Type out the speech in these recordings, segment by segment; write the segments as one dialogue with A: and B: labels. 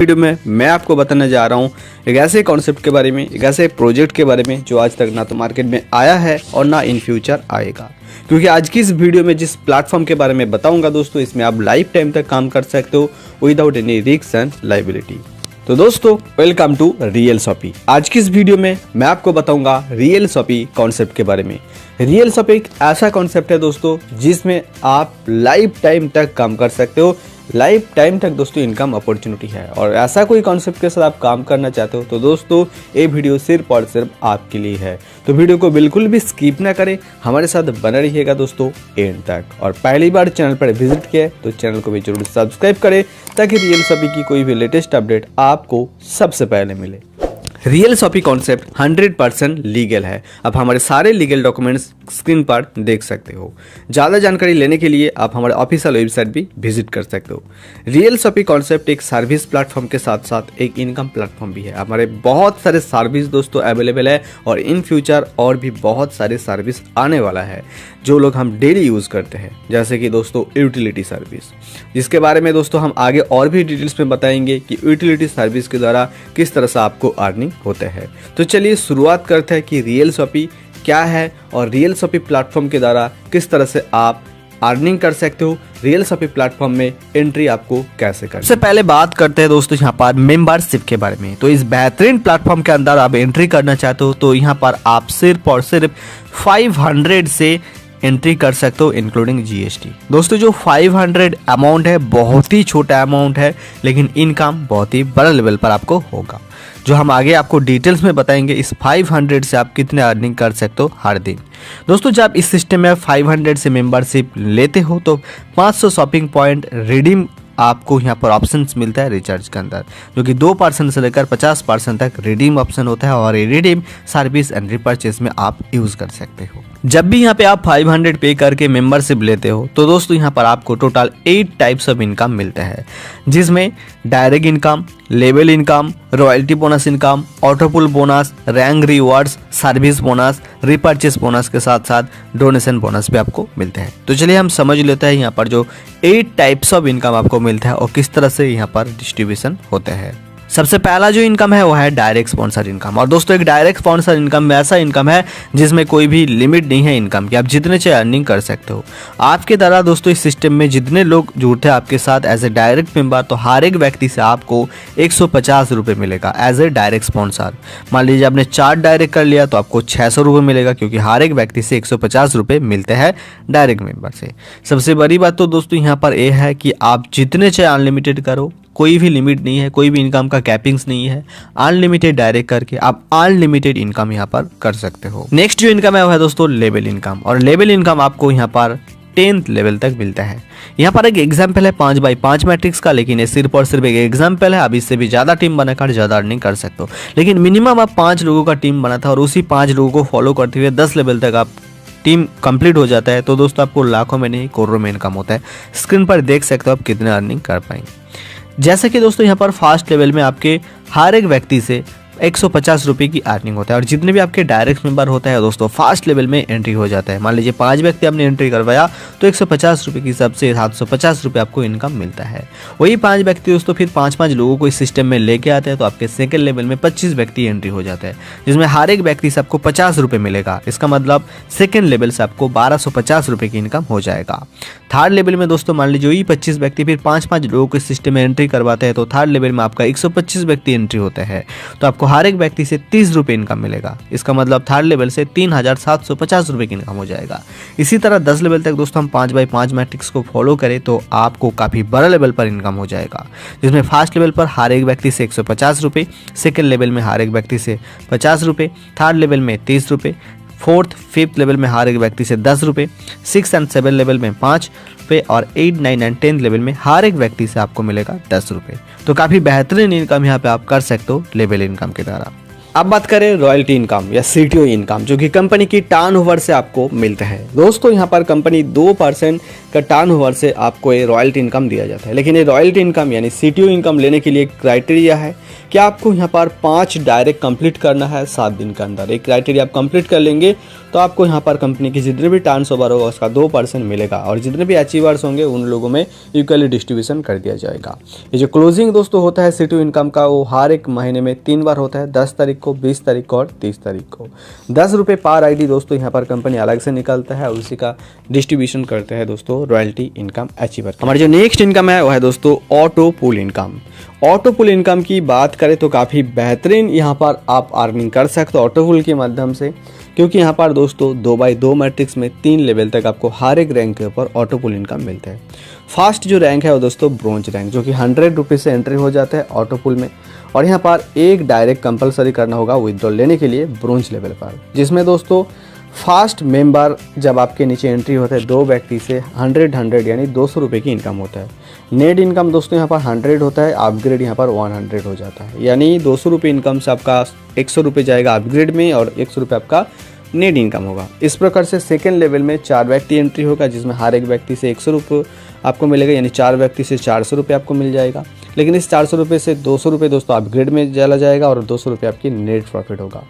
A: Video में मैं आपको बताने जा रहा हूँ एक ऐसे कॉन्सेप्ट के बारे में, एक ऐसे प्रोजेक्ट के बारे में जो आज तक ना तो मार्केट में आया है और ना इन फ्यूचर आएगा। क्योंकि आज की इस वीडियो में जिस प्लेटफॉर्म के बारे में बताऊंगा दोस्तों, इसमें आप लाइफ टाइम तक काम कर सकते हो without any risk and liability. तो दोस्तों वेलकम टू रियल शॉपी। आज की इस वीडियो में मैं आपको बताऊंगा रियल शॉपी कॉन्सेप्ट के बारे में। रियल शॉपी एक ऐसा कॉन्सेप्ट है दोस्तों जिसमें आप लाइफ टाइम तक काम कर सकते हो, लाइफ टाइम तक दोस्तों इनकम अपॉर्चुनिटी है। और ऐसा कोई कॉन्सेप्ट के साथ आप काम करना चाहते हो तो दोस्तों ये वीडियो सिर्फ और सिर्फ आपके लिए है। तो वीडियो को बिल्कुल भी स्किप ना करें, हमारे साथ बने रहिएगा दोस्तों एंड तक। और पहली बार चैनल पर विजिट किया है तो चैनल को भी जरूर सब्सक्राइब करें ताकि रियल शॉपी की कोई भी लेटेस्ट अपडेट आपको सबसे पहले मिले। रियल शॉपी कॉन्सेप्ट 100% लीगल है। आप हमारे सारे लीगल डॉक्यूमेंट्स स्क्रीन पर देख सकते हो। ज़्यादा जानकारी लेने के लिए आप हमारे ऑफिशियल वेबसाइट भी विजिट कर सकते हो। रियल शॉपी कॉन्सेप्ट एक सर्विस प्लेटफॉर्म के साथ साथ एक इनकम प्लेटफॉर्म भी है। हमारे बहुत सारे सर्विस दोस्तों अवेलेबल है और इन फ्यूचर और भी बहुत सारे सर्विस आने वाला है जो लोग हम डेली यूज़ करते हैं, जैसे कि दोस्तों यूटिलिटी सर्विस, जिसके बारे में दोस्तों हम आगे और भी डिटेल्स में बताएंगे कि यूटिलिटी सर्विस के द्वारा किस तरह से आपको अर्निंग होते हैं। तो चलिए शुरुआत करते हैं कि रियल शॉपी क्या है और रियल शॉपी प्लेटफॉर्म के द्वारा किस तरह से आप अर्निंग कर सकते हो, रियल शॉपी प्लेटफॉर्म में एंट्री आपको कैसे करनी है। सबसे पहले बात करते हैं दोस्तों यहाँ पर मेंबरशिप के बारे में। तो इस बेहतरीन प्लेटफॉर्म के अंदर आप एंट्री करना चाहते हो तो यहाँ पर आप सिर्फ और सिर्फ 500 से एंट्री कर सकते हो इंक्लूडिंग जीएसटी। दोस्तों जो 500 अमाउंट है बहुत ही छोटा अमाउंट है, लेकिन इनकम बहुत ही बड़ा लेवल पर आपको होगा, जो हम आगे आपको डिटेल्स में बताएंगे। इस 500 से आप कितने अर्निंग कर सकते हो हर दिन। दोस्तों जब इस सिस्टम में 500 से मेंबरशिप लेते हो तो 500 शॉपिंग पॉइंट रिडीम आपको यहाँ पर ऑप्शंस मिलता है रिचार्ज के अंदर, जो कि 2% से लेकर 50% तक रिडीम ऑप्शन होता है और ये रिडीम सर्विस एंड रिपर्चेस में आप यूज कर सकते हो। जब भी यहाँ पे आप 500 पे करके मेंबरशिप लेते हो तो दोस्तों यहाँ पर आपको टोटल 8 टाइप्स ऑफ इनकम मिलता है, जिसमें direct income, level income, royalty bonus income, ऑटोपुल bonus, rank rewards, service bonus, repurchase bonus के साथ साथ डोनेशन बोनस भी आपको मिलते हैं। तो चलिए हम समझ लेते हैं यहाँ पर जो 8 टाइप्स ऑफ इनकम आपको मिलता है और किस तरह से यहाँ पर डिस्ट्रीब्यूशन होते हैं। सबसे पहला जो इनकम है वो है डायरेक्ट स्पॉन्सर इनकम। और दोस्तों एक डायरेक्ट स्पॉन्सर इनकम ऐसा इनकम है जिसमें कोई भी लिमिट नहीं है इनकम की, आप जितने चाहे अर्निंग कर सकते हो। आपके द्वारा दोस्तों इस सिस्टम में जितने लोग जुड़ते हैं आपके साथ एज ए डायरेक्ट मेंबर, तो हर एक व्यक्ति से आपको 150 रुपये मिलेगा एज ए डायरेक्ट स्पॉन्सर। मान लीजिए आपने 4 डायरेक्ट कर लिया तो आपको 600 रुपये मिलेगा, क्योंकि हर एक व्यक्ति से 150 रुपये मिलते हैं डायरेक्ट मेंबर से। सबसे बड़ी बात तो दोस्तों यहाँ पर यह है कि आप जितने चाहे अनलिमिटेड करो, कोई भी लिमिट नहीं है, कोई भी इनकम का कैपिंग्स नहीं है। अनलिमिटेड डायरेक्ट करके आप अनलिमिटेड इनकम यहाँ पर कर सकते हो। नेक्स्ट जो इनकम है वो है दोस्तों लेवल इनकम। और लेवल इनकम आपको यहाँ पर 10th लेवल तक मिलता है। यहाँ पर एक एग्जाम्पल है 5x5 मैट्रिक्स का, लेकिन ये सिर्फ और सिर्फ एक एग्जाम्पल है। आप इससे भी ज़्यादा टीम बनाकर ज़्यादा अर्निंग कर सकते हो, लेकिन मिनिमम आप 5 लोगों का टीम बना था और उसी 5 लोगों को फॉलो करते हुए 10 लेवल तक आप टीम कंप्लीट हो जाता है तो दोस्तों आपको लाखों में नहीं करोड़ों में इनकम होता है। स्क्रीन पर देख सकते हो आप कितने अर्निंग कर पाएंगे। जैसे कि दोस्तों यहाँ पर फर्स्ट लेवल में आपके हर एक व्यक्ति से 150 रुपये की अर्निंग होता है और जितने भी आपके डायरेक्ट मेंबर होता है दोस्तों फर्स्ट लेवल में एंट्री हो जाता है। मान लीजिए 5 व्यक्ति आपने एंट्री करवाया तो 150 रुपये की हिसाब से 750 रुपये आपको इनकम मिलता है। वही 5 व्यक्ति दोस्तों फिर 5-5 लोगों को इस सिस्टम में लेके आते हैं तो आपके सेकंड लेवल में 25 व्यक्ति एंट्री हो जाता है, जिसमें हर एक व्यक्ति से आपको 50 रुपये मिलेगा। इसका मतलब सेकेंड लेवल से आपको 1250 रुपये की इनकम हो जाएगा। थर्ड लेवल में दोस्तों मान लीजिए वही 25 व्यक्ति फिर 5-5 लोगों को इस सिस्टम में एंट्री करवाते हैं तो थर्ड लेवल में आपका 125 व्यक्ति एंट्री होता है तो आपको हर एक व्यक्ति से 30 रुपये इनकम मिलेगा। इसका मतलब थर्ड लेवल से 3750 रुपये की इनकम हो जाएगा। इसी तरह 10 लेवल तक दोस्तों हम 5x5 मैट्रिक्स को फॉलो करें तो आपको काफ़ी बड़ा लेवल पर इनकम हो जाएगा, जिसमें फर्स्ट लेवल पर हर एक व्यक्ति से 150 रुपये, सेकेंड लेवल में हर एक व्यक्ति से 50 रुपये, थर्ड लेवल में 30 रुपये, 4th 5th लेवल में हर एक व्यक्ति से 10 रुपये, 6th एंड 7th लेवल में 5 रुपये और 8, 9 एंड 10th लेवल में हर एक व्यक्ति से आपको मिलेगा 10 रुपये। तो काफ़ी बेहतरीन इनकम यहाँ पे आप कर सकते हो लेवल इनकम के द्वारा। अब बात करें रॉयल्टी इनकम या सीटीओ इनकम, जो कि कंपनी की टर्नओवर से आपको मिलता है। दोस्तों यहाँ पर कंपनी 2% का टर्नओवर से आपको ये रॉयल्टी इनकम दिया जाता है। लेकिन ये रॉयल्टी इनकम यानी सीटीओ इनकम लेने के लिए क्राइटेरिया है कि आपको यहाँ पर 5 डायरेक्ट कंप्लीट करना है 7 दिन के अंदर। एक क्राइटेरिया आप कंप्लीट कर लेंगे तो आपको यहाँ पर कंपनी की जितने भी टर्नओवर होगा उसका 2% मिलेगा, और जितने भी अचीवर्स होंगे उन लोगों में इक्वली डिस्ट्रीब्यूशन कर दिया जाएगा। ये जो क्लोजिंग दोस्तों होता है सीटीओ इनकम का, वो हर एक महीने में 3 बार होता है, 10 तारीख को, 20 तारीख को और 30 तारीख को। 10 रुपये पर आईडी दोस्तों यहाँ पर कंपनी अलग से निकालता है और उसी का डिस्ट्रीब्यूशन करते हैं दोस्तों रॉयल्टी इनकम अचीवर। हमारी जो नेक्स्ट इनकम है वह है दोस्तों ऑटो पुल इनकम। ऑटो पुल इनकम की बात करें तो काफ़ी बेहतरीन यहाँ पर आप अर्निंग कर सकते हो ऑटो पुल के माध्यम से, क्योंकि यहाँ पर दोस्तों 2x2 मैट्रिक्स में 3 लेवल तक आपको हर एक रैंक के ऊपर ऑटो पुल इनकम मिलता है। फर्स्ट जो रैंक है वो दोस्तों ब्रोंज रैंक, जो कि 100 रुपये से एंट्री हो जाता है ऑटो पुल में, और यहाँ पर एक डायरेक्ट कंपलसरी करना होगा विदड्रॉल लेने के लिए ब्रोंज लेवल पर, जिसमें दोस्तों फर्स्ट मेंबर जब आपके नीचे एंट्री होता है 2 व्यक्ति से 100 यानी 200 रुपये की इनकम होता है। नेट इनकम दोस्तों यहाँ पर 100 होता है, अपग्रेड यहाँ पर 100 हो जाता है, यानी 200 रुपये इनकम से आपका 100 रुपये जाएगा अपग्रेड में और 100 रुपये आपका नेट इनकम होगा। इस प्रकार से सेकेंड लेवल में 4 व्यक्ति एंट्री होगा, जिसमें हर एक व्यक्ति से 100 रुपये आपको मिलेगा, यानी 4 व्यक्ति से 400 रुपये आपको मिल जाएगा। लेकिन इस 400 रुपये से 200 रुपये दोस्तों अपग्रेड में चला जाएगा और 200 रुपये आपकी नेट प्रॉफिट होगा।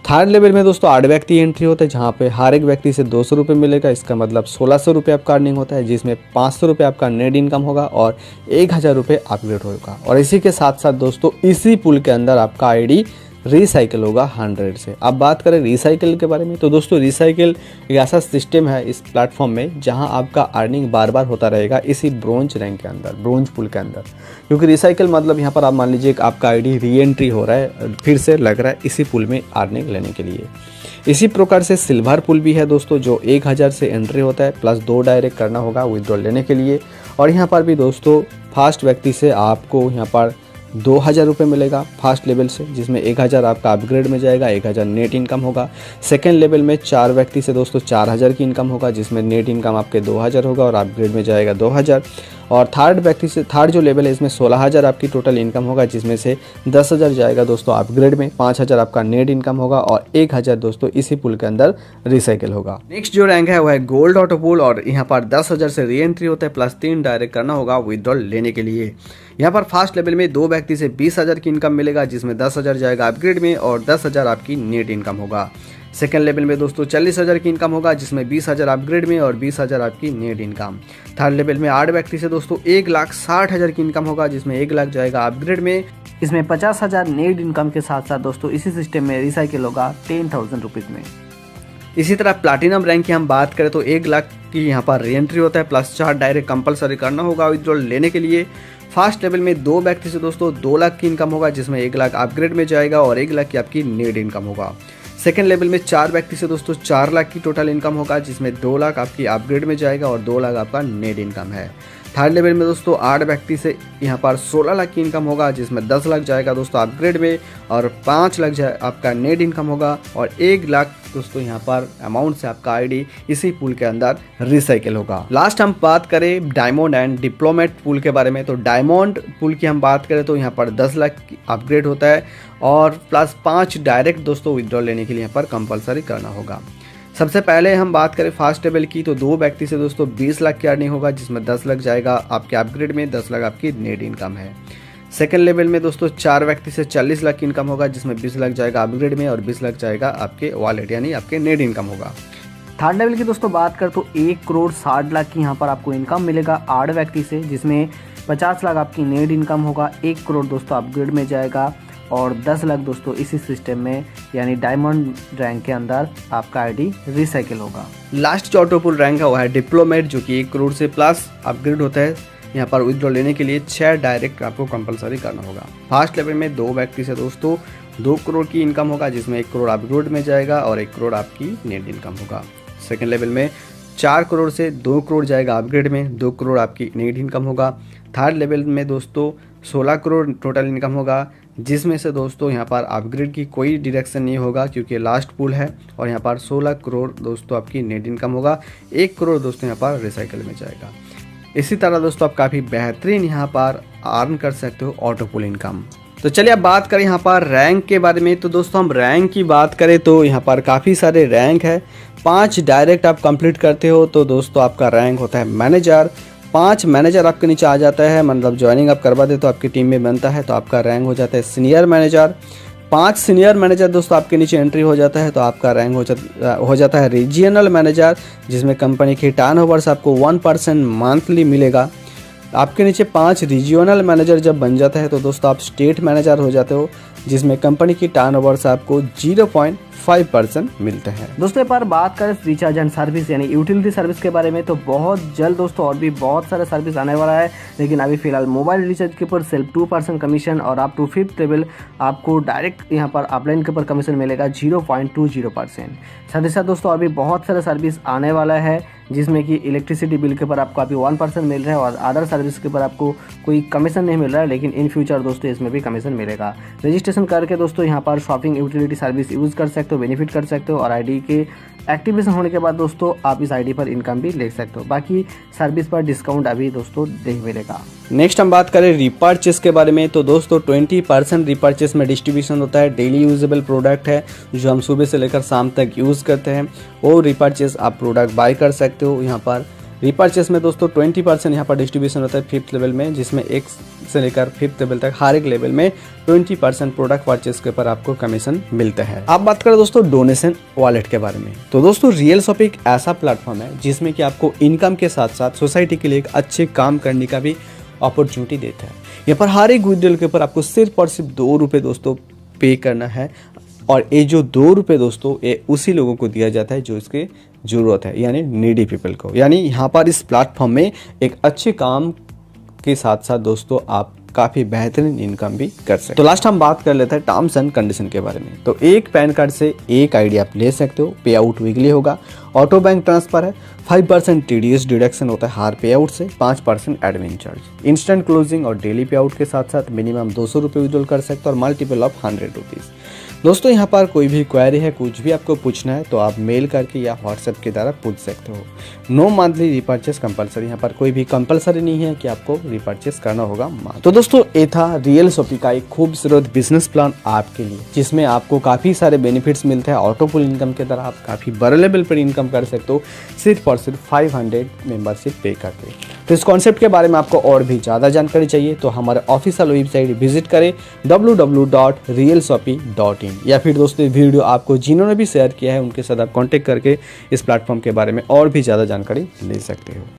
A: थर्ड लेवल में दोस्तों 8 व्यक्ति एंट्री होता है, जहाँ पे हर एक व्यक्ति से 200 रुपये मिलेगा, इसका मतलब 1600 रुपये आपका अर्निंग होता है, जिसमें 500 रुपये आपका नेट इनकम होगा और 1000 रुपये अपग्रेड होगा। और इसी के साथ साथ दोस्तों इसी पुल के अंदर आपका आईडी रिसाइकिल होगा 100 से। अब बात करें रिसाइकिल के बारे में, तो दोस्तों रिसाइकिल एक ऐसा सिस्टम है इस प्लेटफॉर्म में जहां आपका अर्निंग बार बार होता रहेगा इसी ब्रोंज रैंक के अंदर, ब्रोंज पुल के अंदर। क्योंकि रिसाइकिल मतलब यहाँ पर आप मान लीजिए आपका आईडी री एंट्री हो रहा है, फिर से लग रहा है इसी पुल में अर्निंग लेने के लिए। इसी प्रकार से सिल्वर पुल भी है दोस्तों, जो 1000 से एंट्री होता है, प्लस 2 डायरेक्ट करना होगा विदड्रॉल लेने के लिए। और यहाँ पर भी दोस्तों फर्स्ट व्यक्ति से आपको यहाँ पर 2000 रुपये मिलेगा फर्स्ट लेवल से, जिसमें 1000 आपका अपग्रेड में जाएगा, 1000 नेट इनकम होगा। सेकेंड लेवल में 4 व्यक्ति से दोस्तों 4000 की इनकम होगा, जिसमें नेट इनकम आपके 2000 होगा और अपग्रेड में जाएगा 2000। और थर्ड व्यक्ति से थर्ड जो लेवल है इसमें 16000 आपकी टोटल इनकम होगा, जिसमें से 10000 जाएगा दोस्तों अपग्रेड में, 5000 आपका नेट इनकम होगा और 1000 दोस्तों इसी पुल के अंदर रिसाइकिल होगा। नेक्स्ट जो रैंक है वह है गोल्ड ऑटो पुल, और यहाँ पर 10000 से री एंट्री होता है, प्लस 3 डायरेक्ट करना होगा विदड्रॉल लेने के लिए। यहाँ पर फर्स्ट लेवल में 2 व्यक्ति से 20000 की इनकम मिलेगा, जिसमें 10000 जाएगा अपग्रेड में और 10000 आपकी नेट इनकम होगा। सेकेंड लेवल में दोस्तों 40000 की इनकम होगा, जिसमें 20000 अपग्रेड में और 20000 आपकी नेट इनकम। थर्ड लेवल में 8 व्यक्ति से दोस्तों 1,60,000 की इनकम होगा, जिसमें 1 लाख जाएगा अपग्रेड में, इसमें 50,000 नेट इनकम के साथ साथ दोस्तों इसी सिस्टम में रिसाइकिल होगा 10,000 रुपीज़ में। इसी तरह प्लैटिनम रैंक की हम बात करें तो 1 लाख की यहाँ पर री एंट्री होता है, प्लस 4 डायरेक्ट कंपलसरी करना होगा विदड्रॉल लेने के लिए। फर्स्ट लेवल में 2 व्यक्ति से दोस्तों 2 लाख की इनकम होगा, जिसमें 1 लाख अपग्रेड में जाएगा और 1 लाख की आपकी नेट इनकम होगा। सेकेंड लेवल में 4 व्यक्ति से दोस्तों 4 लाख की टोटल इनकम होगा, जिसमें 2 लाख आपकी अपग्रेड में जाएगा और 2 लाख आपका नेट इनकम है। थर्ड लेवल में दोस्तों 8 व्यक्ति से यहाँ पर 16 लाख की इनकम होगा, जिसमें 10 लाख जाएगा दोस्तों अपग्रेड में और 5 लाख आपका नेट इनकम होगा और 1 लाख दोस्तों यहाँ पर अमाउंट से आपका आईडी इसी पुल के अंदर रिसाइकिल होगा। लास्ट हम बात करें डायमंड एंड डिप्लोमेट पुल के बारे में, तो डायमंड पुल की हम बात करें तो यहाँ पर 10 लाख अपग्रेड होता है और प्लस 5 डायरेक्ट दोस्तों विदड्रॉल लेने के लिए यहाँ पर कंपलसरी करना होगा। सबसे पहले हम बात करें फर्स्ट लेवल की, तो 2 व्यक्ति से दोस्तों 20 लाख की अर्निंग होगा, जिसमें 10 लाख जाएगा आपके अपग्रेड में, 10 लाख आपकी नेट इनकम है। सेकेंड लेवल में दोस्तों 4 व्यक्ति से 40 लाख की इनकम होगा, जिसमें 20 लाख जाएगा अपग्रेड में और 20 लाख जाएगा आपके वॉलेट यानी आपके नेट इनकम होगा। थर्ड लेवल की दोस्तों बात कर तो 1 करोड़ 60 लाख की यहाँ पर आपको इनकम मिलेगा 8 व्यक्ति से, जिसमें 50 लाख आपकी नेट इनकम होगा, 1 करोड़ दोस्तों अपग्रेड में जाएगा और 10 लाख दोस्तों इसी सिस्टम में यानी डायमंड रैंक के अंदर आपका आईडी रिसाइकिल होगा। लास्ट जो ऑटो पुल रैंक है वो है डिप्लोमेट, जो कि 1 करोड़ से प्लस अपग्रेड होता है। यहाँ पर विदड्रॉल लेने के लिए 6 डायरेक्ट आपको कंपलसरी करना होगा। फर्स्ट लेवल में 2 व्यक्ति से दोस्तों 2 करोड़ की इनकम होगा, जिसमें 1 करोड़ अपग्रेड में जाएगा और 1 करोड़ आपकी नेट इनकम होगा। सेकेंड लेवल में 4 करोड़ से 2 करोड़ जाएगा अपग्रेड में, 2 करोड़ आपकी नेट इनकम होगा। थर्ड लेवल में दोस्तों 16 करोड़ टोटल इनकम होगा, जिसमें से दोस्तों यहाँ पर अपग्रेड की कोई डायरेक्शन नहीं होगा क्योंकि लास्ट पुल है और यहाँ पर 16 करोड़ दोस्तों आपकी नेट इनकम होगा, 1 करोड़ दोस्तों यहाँ पर रिसाइकिल में जाएगा। इसी तरह दोस्तों आप काफ़ी बेहतरीन यहाँ पर अर्न कर सकते हो ऑटो पुल इनकम। तो चलिए अब बात करें यहाँ पर रैंक के बारे में। तो दोस्तों हम रैंक की बात करें तो यहाँ पर काफ़ी सारे रैंक है। 5 डायरेक्ट आप कंप्लीट करते हो तो दोस्तों आपका रैंक होता है मैनेजर। 5 मैनेजर आपके नीचे आ जाता है, मतलब ज्वाइनिंग आप करवा दे तो आपकी टीम में बनता है तो आपका रैंक हो जाता है सीनियर मैनेजर। 5 सीनियर मैनेजर दोस्तों आपके नीचे एंट्री हो जाता है तो आपका रैंक हो जाता है रीजियनल मैनेजर, जिसमें कंपनी की टर्नओवर्स आपको 1% मंथली मिलेगा। आपके नीचे 5 रीजियनल मैनेजर जब बन जाता है तो दोस्तों आप स्टेट मैनेजर हो जाते हो, जिसमें कंपनी की टर्नओवर्स आपको 0.5% मिलते हैं। दोस्तों पर बात करें रिचार्ज एंड सर्विस यानी यूटिलिटी सर्विस के बारे में तो बहुत जल्द दोस्तों और भी बहुत सारा सर्विस आने वाला है, लेकिन अभी फिलहाल मोबाइल रिचार्ज के ऊपर सिर्फ 2% कमीशन और अप टू 5th लेवल आपको डायरेक्ट यहाँ पर अपलाइन के ऊपर कमीशन मिलेगा 0.20%। साथ ही साथ दोस्तों अभी बहुत सारा सर्विस आने वाला है, जिसमें कि इलेक्ट्रिसिटी बिल के ऊपर आपको अभी 1% मिल रहा है और अदर सर्विस के ऊपर आपको कोई कमीशन नहीं मिल रहा है, लेकिन इन फ्यूचर दोस्तों इसमें भी कमीशन मिलेगा। रजिस्ट्रेशन करके दोस्तों यहाँ पर शॉपिंग यूटिलिटी सर्विस यूज़ कर सकते हो, बेनिफिट कर सकते हो और आईडी के एक्टिवेशन होने के बाद दोस्तों आप इस आईडी पर इनकम भी ले सकते हो। बाकी सर्विस पर डिस्काउंट अभी दोस्तों नहीं मिलेगा। नेक्स्ट हम बात करें रिपर्चेस के बारे में तो दोस्तों 20% रिपर्चेस में डिस्ट्रीब्यूशन होता है। डेली यूजेबल प्रोडक्ट है जो हम सुबह से लेकर शाम तक यूज़ करते हैं, वो रिपर्चेस आप प्रोडक्ट बाय कर सकते हो। यहाँ पर रिपर्चेस में दोस्तों 20% यहाँ पर डिस्ट्रीब्यूशन होता है 5th लेवल में, जिसमें 1 से लेकर 5th लेवल तक हर एक लेवल में 20% प्रोडक्ट परचेस के ऊपर आपको कमीशन मिलता है। अब बात करें दोस्तों डोनेशन वॉलेट के बारे में तो दोस्तों रियल शॉपी एक ऐसा प्लेटफॉर्म है जिसमें कि आपको इनकम के साथ साथ सोसाइटी के लिए एक अच्छे काम करने का भी अपॉर्चुनिटी देता है। यहाँ पर हर एक विड्रॉल के ऊपर आपको सिर्फ और सिर्फ 2 रुपये दोस्तों पे करना है, और ये जो 2 रुपये दोस्तों ये उसी लोगों को दिया जाता है जो इसके ज़रूरत है, यानी नीडी पीपल को। यानी यहाँ पर इस प्लेटफॉर्म में एक अच्छे काम के साथ साथ दोस्तों आप काफ़ी बेहतरीन इनकम भी कर सकते हो। तो लास्ट हम बात कर लेते हैं टर्म्स एंड कंडीशन के बारे में। तो एक पैन कार्ड से एक आईडी आप ले सकते हो, पे आउट वीकली होगा, ऑटो बैंक ट्रांसफर है, 5% TDS डिडक्शन होता है हर पे आउट से, 5% एडमिन चार्ज, इंस्टेंट क्लोजिंग और डेली पे आउट के साथ साथ मिनिमम 200 रुपये विड्रॉल कर सकते हो और मल्टीपल ऑफ 100 रुपीज़। दोस्तों यहाँ पर कोई भी क्वेरी है, कुछ भी आपको पूछना है तो आप मेल करके या व्हाट्सएप के द्वारा पूछ सकते हो। नो मंथली रिपर्चेस कंपलसरी, यहाँ पर कोई भी कंपलसरी नहीं है कि आपको रिपर्चेस करना होगा। तो दोस्तों ये था रियल शॉपी का एक खूबसूरत बिजनेस प्लान आपके लिए, जिसमें आपको काफ़ी सारे बेनिफिट्स मिलते हैं। ऑटो पुल इनकम के द्वारा आप काफ़ी बड़े लेवल पर इनकम कर सकते हो सिर्फ और सिर्फ 500 मेंबरशिप पे करके। तो इस कॉन्सेप्ट के बारे में आपको और भी ज़्यादा जानकारी चाहिए तो हमारे ऑफिशियल वेबसाइट विजिट करें www.realshopee.in, या फिर दोस्तों वीडियो आपको जिन्होंने भी शेयर किया है उनके साथ आप कांटेक्ट करके इस प्लेटफॉर्म के बारे में और भी ज़्यादा जानकारी ले सकते हो।